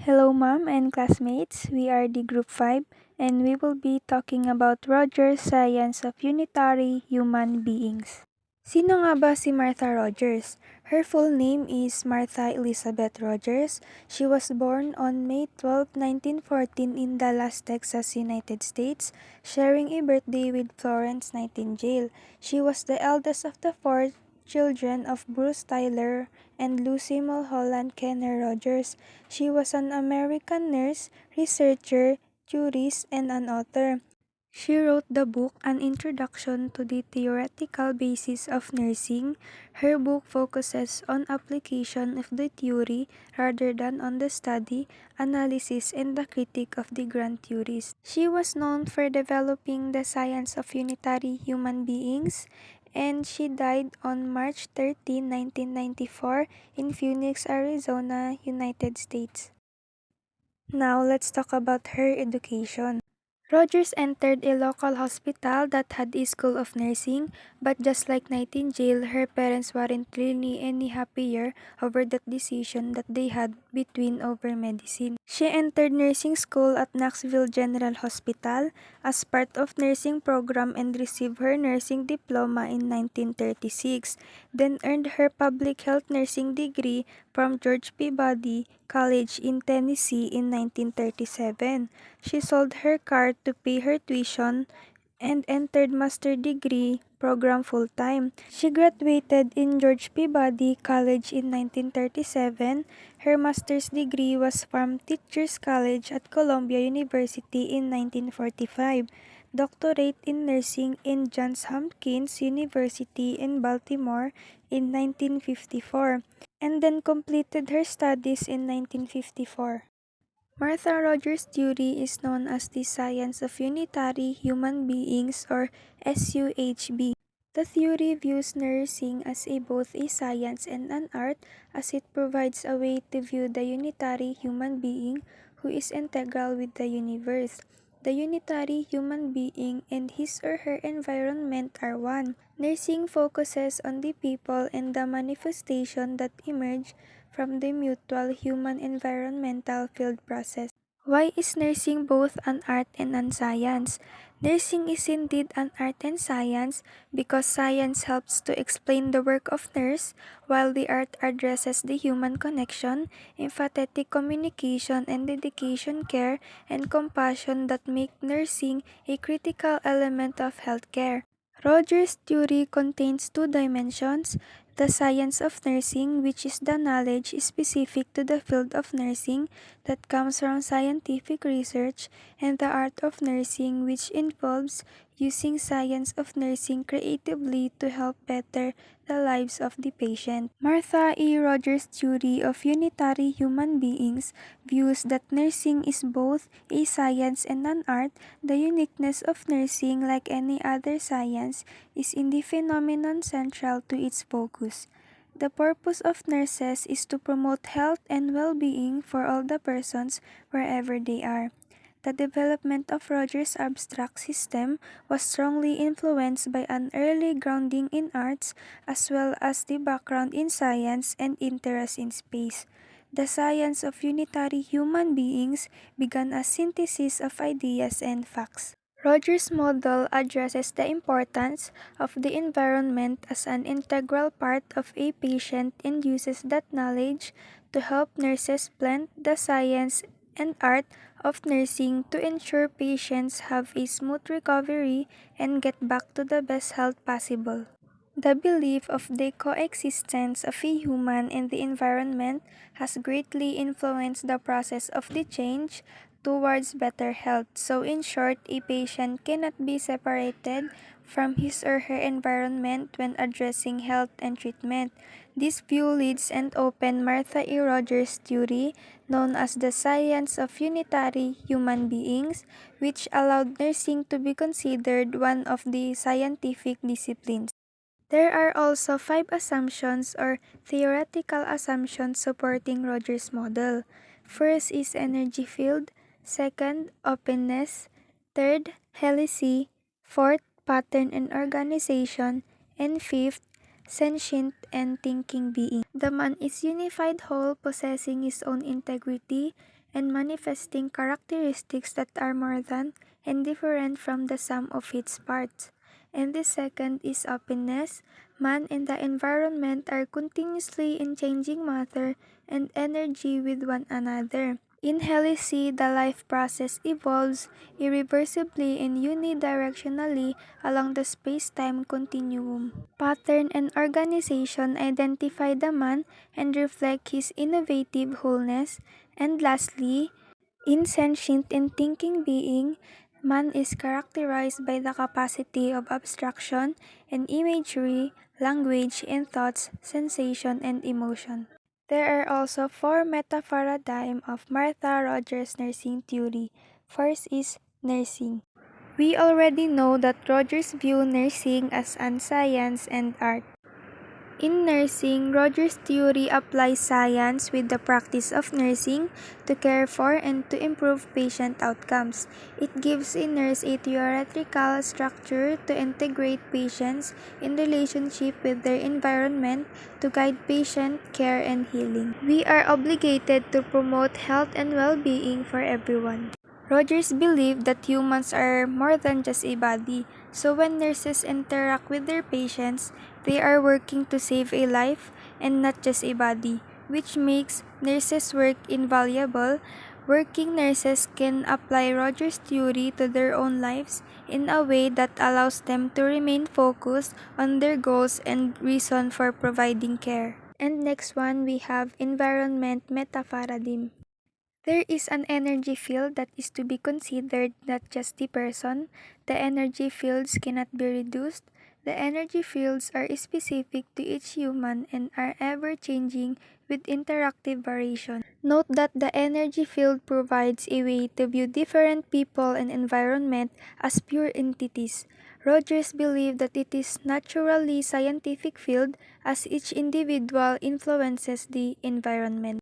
Hello, ma'am and classmates. We are the Group 5 and we will be talking about Rogers' Science of Unitary Human Beings. Sino nga ba si Martha Rogers? Her full name is Martha Elizabeth Rogers. She was born on May 12, 1914 in Dallas, Texas, United States, sharing a birthday with Florence Nightingale. She was the eldest of the four children of Bruce Tyler and Lucy Mulholland Kenner Rogers. She was an American nurse, researcher, jurist, and an author. She wrote the book An Introduction to the Theoretical Basis of Nursing. Her book focuses on application of the theory rather than on the study, analysis, and the critique of the grand theories. She was known for developing the science of unitary human beings, and she died on March 13, 1994 in Phoenix, Arizona, United States. Now, let's talk about her education. Rogers entered a local hospital that had a school of nursing, but just like Nightingale, her parents weren't really any happier over that decision that they had between over medicine. She entered nursing school at Knoxville General Hospital as part of nursing program and received her nursing diploma in 1936, then earned her public health nursing degree from George Peabody College in Tennessee in 1937. She sold her car to pay her tuition and entered master degree program full-time. She graduated in George Peabody College in 1937. Her master's degree was from Teachers College at Columbia University in 1945. Doctorate in nursing in Johns Hopkins University in Baltimore in 1954, and then completed her studies in 1954. Martha Rogers' theory is known as the Science of Unitary Human Beings, or SUHB. The theory views nursing as both a science and an art, as it provides a way to view the unitary human being who is integral with the universe. The unitary human being and his or her environment are one. Nursing focuses on the people and the manifestation that emerge from the mutual human-environmental field process. Why is nursing both an art and an science? Nursing is indeed an art and science because science helps to explain the work of nurse, while the art addresses the human connection, empathetic communication, and dedication, care, and compassion that make nursing a critical element of healthcare. Rogers' theory contains two dimensions: the science of nursing, which is the knowledge specific to the field of nursing that comes from scientific research, and the art of nursing, which involves using science of nursing creatively to help better the lives of the patient. Martha E. Rogers' theory of unitary human beings views that nursing is both a science and an art. The uniqueness of nursing, like any other science, is in the phenomenon central to its focus. The purpose of nurses is to promote health and well-being for all the persons wherever they are. The development of Rogers' abstract system was strongly influenced by an early grounding in arts as well as the background in science and interest in space. The science of unitary human beings began as synthesis of ideas and facts. Rogers' model addresses the importance of the environment as an integral part of a patient and uses that knowledge to help nurses blend the science and art of nursing to ensure patients have a smooth recovery and get back to the best health possible. The belief of the coexistence of a human and the environment has greatly influenced the process of the change towards better health. So in short, a patient cannot be separated from his or her environment when addressing health and treatment. This view leads and opened Martha E. Rogers' theory, known as the science of unitary human beings, which allowed nursing to be considered one of the scientific disciplines. There are also 5 assumptions or theoretical assumptions supporting Rogers' model. First is energy field, second, openness, third, helicity, fourth, pattern and organization, and fifth, sentient and thinking being. The man is unified whole possessing his own integrity, and manifesting characteristics that are more than and different from the sum of its parts. And the second is openness. Man and the environment are continuously in changing matter and energy with one another. In Helisy, the life process evolves irreversibly and unidirectionally along the space-time continuum. Pattern and organization identify the man and reflect his innovative wholeness. And lastly, in sentient and thinking being, man is characterized by the capacity of abstraction and imagery, language and thoughts, sensation and emotion. There are also four meta-paradigm of Martha Rogers' nursing theory. First is nursing. We already know that Rogers viewed nursing as an science and art. In nursing, Rogers' theory applies science with the practice of nursing to care for and to improve patient outcomes. It gives a nurse a theoretical structure to integrate patients in relationship with their environment to guide patient care and healing. We are obligated to promote health and well-being for everyone. Rogers believed that humans are more than just a body, so when nurses interact with their patients, they are working to save a life and not just a body, which makes nurses' work invaluable. Working nurses can apply Rogers' theory to their own lives in a way that allows them to remain focused on their goals and reason for providing care. And next one, we have environment meta-paradigm. There is an energy field that is to be considered, not just the person. The energy fields cannot be reduced. The energy fields are specific to each human and are ever changing with interactive variation. Note that the energy field provides a way to view different people and environment as pure entities. Rogers believed that it is naturally scientific field as each individual influences the environment.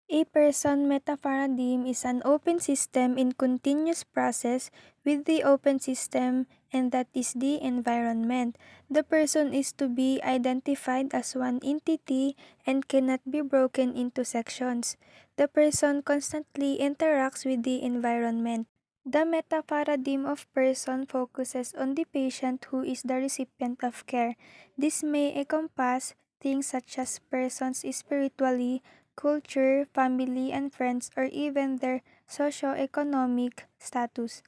A person metaparadigm is an open system in continuous process with the open system, and that is the environment. The person is to be identified as one entity and cannot be broken into sections. The person constantly interacts with the environment. The meta-paradigm of person focuses on the patient who is the recipient of care. This may encompass things such as persons spiritually, culture, family and friends, or even their socio-economic status.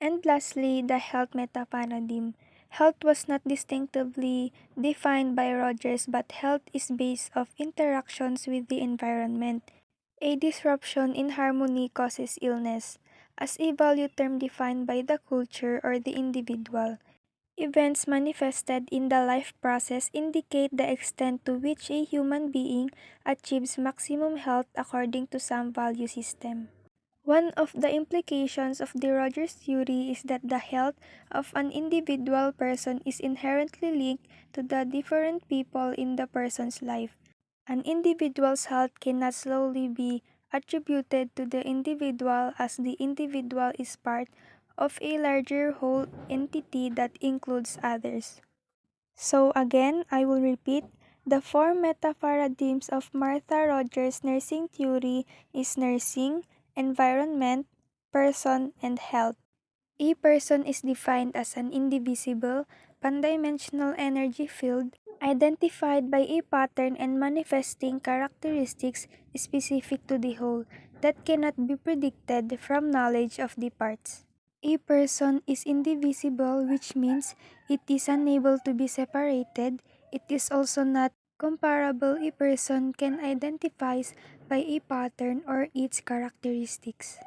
And lastly, the health meta-paradigm. Health was not distinctively defined by Rogers, but health is based of interactions with the environment. A disruption in harmony causes illness, as a value term defined by the culture or the individual. Events manifested in the life process indicate the extent to which a human being achieves maximum health according to some value system. One of the implications of the Rogers theory is that the health of an individual person is inherently linked to the different people in the person's life. An individual's health cannot solely be attributed to the individual, as the individual is part of a larger whole entity that includes others. So again, I will repeat, the four meta-paradigms of Martha Rogers' nursing theory is nursing, environment, person, and health. A person is defined as an indivisible, pandimensional energy field identified by a pattern and manifesting characteristics specific to the whole that cannot be predicted from knowledge of the parts. A person is indivisible, which means it is unable to be separated. It is also not comparable. A person can identify by a pattern or its characteristics.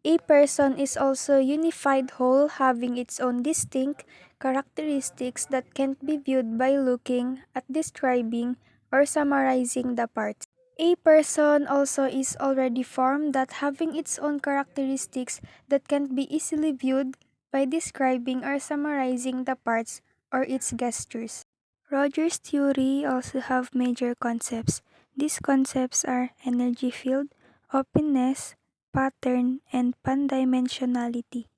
A person is also a unified whole having its own distinct characteristics that can't be viewed by looking at describing or summarizing the parts. A person also is already formed that having its own characteristics that can't be easily viewed by describing or summarizing the parts or its gestures. Rogers' theory also have major concepts. These concepts are energy field, openness, pattern, and pandimensionality.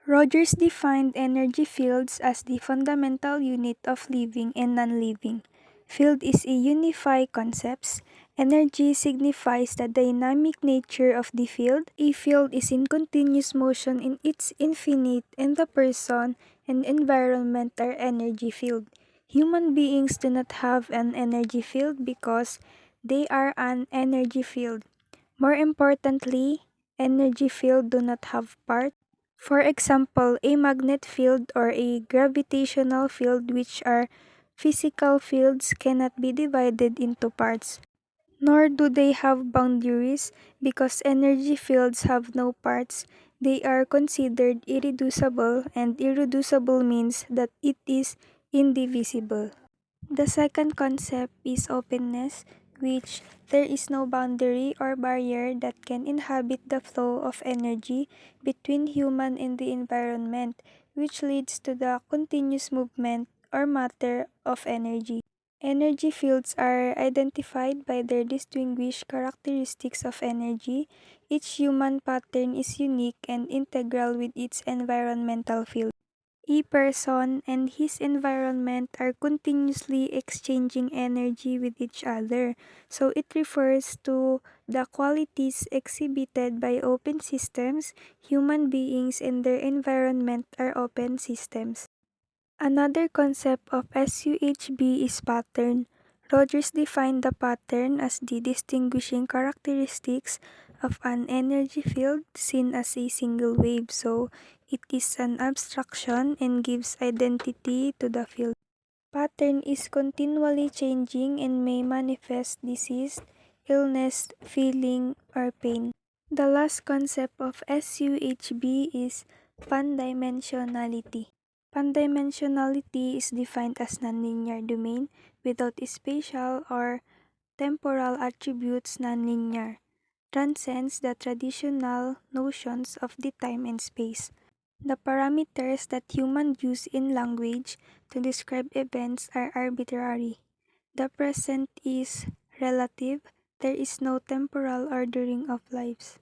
Rogers defined energy fields as the fundamental unit of living and non-living. Field is a unified concept. Energy signifies the dynamic nature of the field. A field is in continuous motion in its infinite, and the person and environment are energy field. Human beings do not have an energy field because they are an energy field. More importantly, energy field do not have parts. For example, a magnet field or a gravitational field, which are physical fields, cannot be divided into parts. Nor do they have boundaries because energy fields have no parts. They are considered irreducible, and irreducible means that it is indivisible. The second concept is openness, which there is no boundary or barrier that can inhibit the flow of energy between human and the environment, which leads to the continuous movement or matter of energy. Energy fields are identified by their distinguished characteristics of energy. Each human pattern is unique and integral with its environmental field. A person and his environment are continuously exchanging energy with each other, so it refers to the qualities exhibited by open systems. Human beings and their environment are open systems. Another concept of SUHB is pattern. Rogers defined the pattern as the distinguishing characteristics of an energy field seen as a single wave, so it is an abstraction and gives identity to the field. Pattern is continually changing and may manifest disease, illness, feeling, or pain. The last concept of SUHB is pandimensionality. Pandimensionality is defined as nonlinear domain without spatial or temporal attributes. Nonlinear transcends the traditional notions of the time and space. The parameters that humans use in language to describe events are arbitrary. The present is relative. There is no temporal ordering of lives.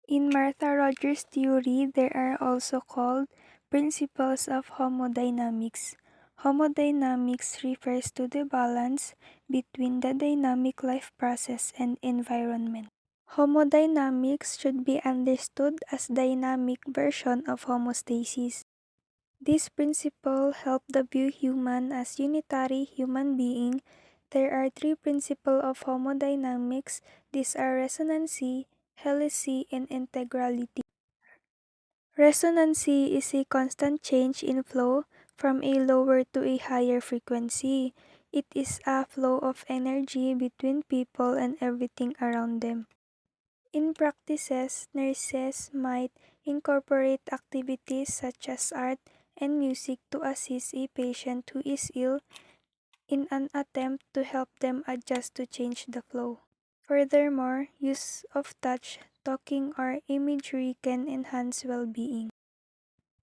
In Martha Rogers' theory, there are also called principles of homodynamics. Homodynamics refers to the balance between the dynamic life process and environment. Homodynamics should be understood as dynamic version of homeostasis. This principle help the view human as unitary human being. There are three principles of homodynamics. These are resonancy, helicity, and integrality. Resonancy is a constant change in flow from a lower to a higher frequency. It is a flow of energy between people and everything around them. In practices, nurses might incorporate activities such as art and music to assist a patient who is ill in an attempt to help them adjust to change the flow. Furthermore, use of touch, talking, or imagery can enhance well-being.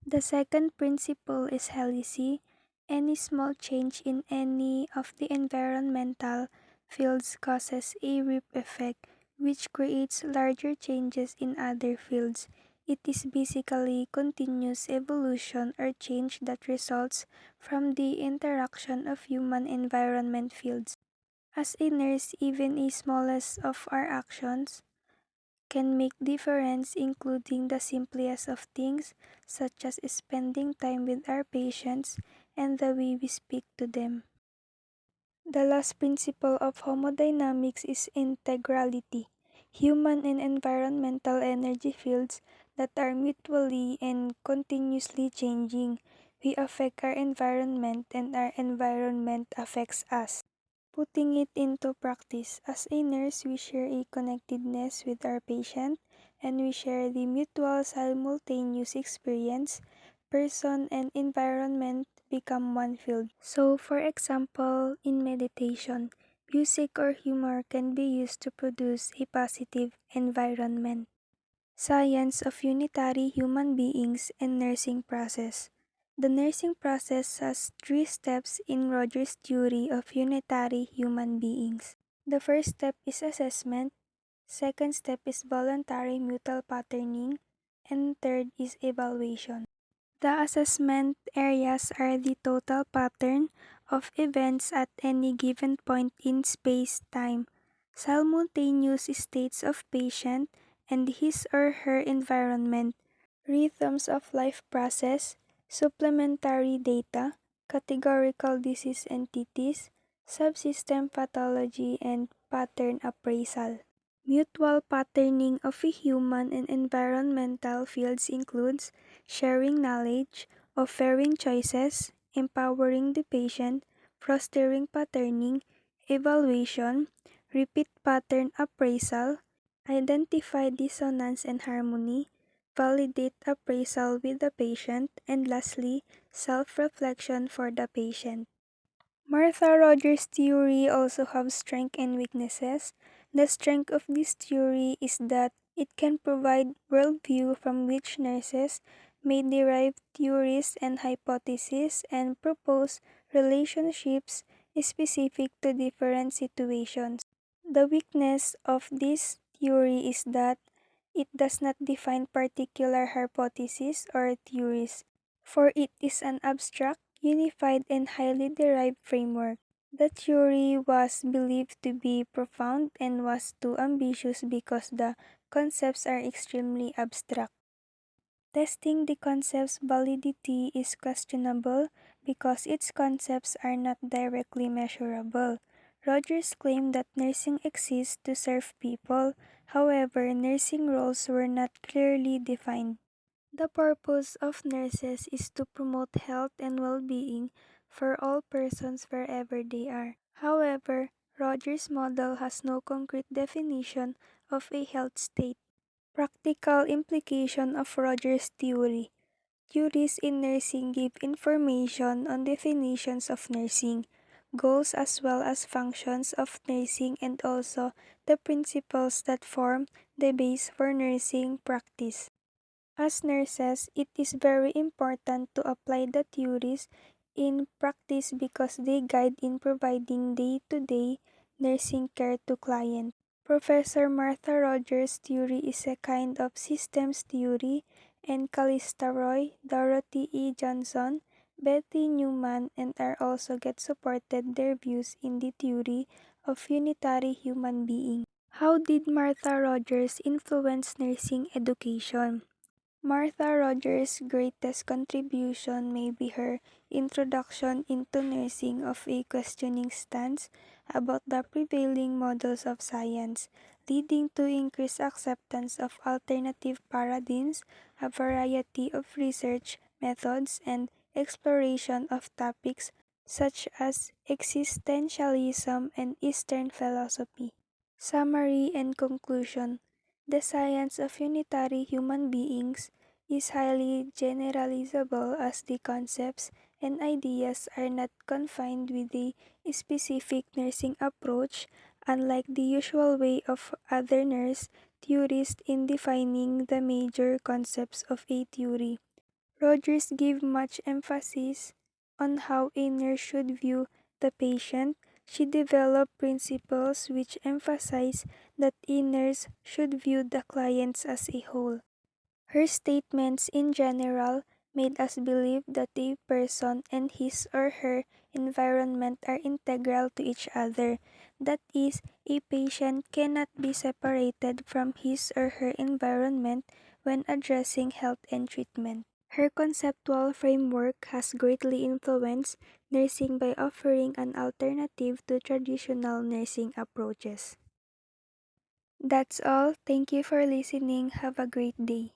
The second principle is helicity. Any small change in any of the environmental fields causes a ripple effect, which creates larger changes in other fields. It is basically continuous evolution or change that results from the interaction of human environment fields. As a nurse, even the smallest of our actions can make difference, including the simplest of things such as spending time with our patients and the way we speak to them. The last principle of homodynamics is integrality. Human and environmental energy fields that are mutually and continuously changing. We affect our environment and our environment affects us. Putting it into practice, as a nurse, we share a connectedness with our patient and we share the mutual simultaneous experience. Person and environment become one field. So, for example, in meditation, music or humor can be used to produce a positive environment. Science of unitary human beings and nursing process. The nursing process has three steps in Rogers' theory of unitary human beings. The first step is assessment, second step is voluntary mutual patterning, and third is evaluation. The assessment areas are the total pattern of events at any given point in space-time. simultaneous states of patient and his or her environment, rhythms of life process, supplementary data, categorical disease entities, subsystem pathology, and pattern appraisal. Mutual patterning of a human and environmental fields includes sharing knowledge, offering choices, empowering the patient, fostering patterning, evaluation, repeat pattern appraisal, identify dissonance and harmony, validate appraisal with the patient, and lastly, self-reflection for the patient. Martha Rogers' theory also has strengths and weaknesses. The strength of this theory is that it can provide worldview from which nurses may derive theories and hypotheses and propose relationships specific to different situations. The weakness of this theory is that it does not define particular hypotheses or theories, for it is an abstract, unified, and highly derived framework. The theory was believed to be profound and was too ambitious because the concepts are extremely abstract. Testing the concept's validity is questionable because its concepts are not directly measurable. Rogers claimed that nursing exists to serve people, however, nursing roles were not clearly defined. The purpose of nurses is to promote health and well-being for all persons wherever they are. However, Rogers' model has no concrete definition of a health state. Practical implication of Rogers' theory. Theories in nursing give information on definitions of nursing, goals as well as functions of nursing, and also the principles that form the base for nursing practice. As nurses, it is very important to apply the theories in practice because they guide in providing day-to-day nursing care to clients. Professor Martha Rogers' theory is a kind of systems theory, and Callista Roy, Dorothy E. Johnson, Betty Newman, and are also get supported their views in the theory of unitary human being. How did Martha Rogers influence nursing education? Martha Rogers' greatest contribution may be her introduction into nursing of a questioning stance about the prevailing models of science, leading to increased acceptance of alternative paradigms, a variety of research methods, and exploration of topics such as existentialism and Eastern philosophy. Summary and conclusion. The science of unitary human beings is highly generalizable as the concepts and ideas are not confined with a specific nursing approach, unlike the usual way of other nurse theorists in defining the major concepts of a theory. Rogers gave much emphasis on how a nurse should view the patient. She developed principles which emphasize that a nurse should view the clients as a whole. Her statements in general made us believe that a person and his or her environment are integral to each other. That is, a patient cannot be separated from his or her environment when addressing health and treatment. Her conceptual framework has greatly influenced nursing by offering an alternative to traditional nursing approaches. That's all. Thank you for listening. Have a great day.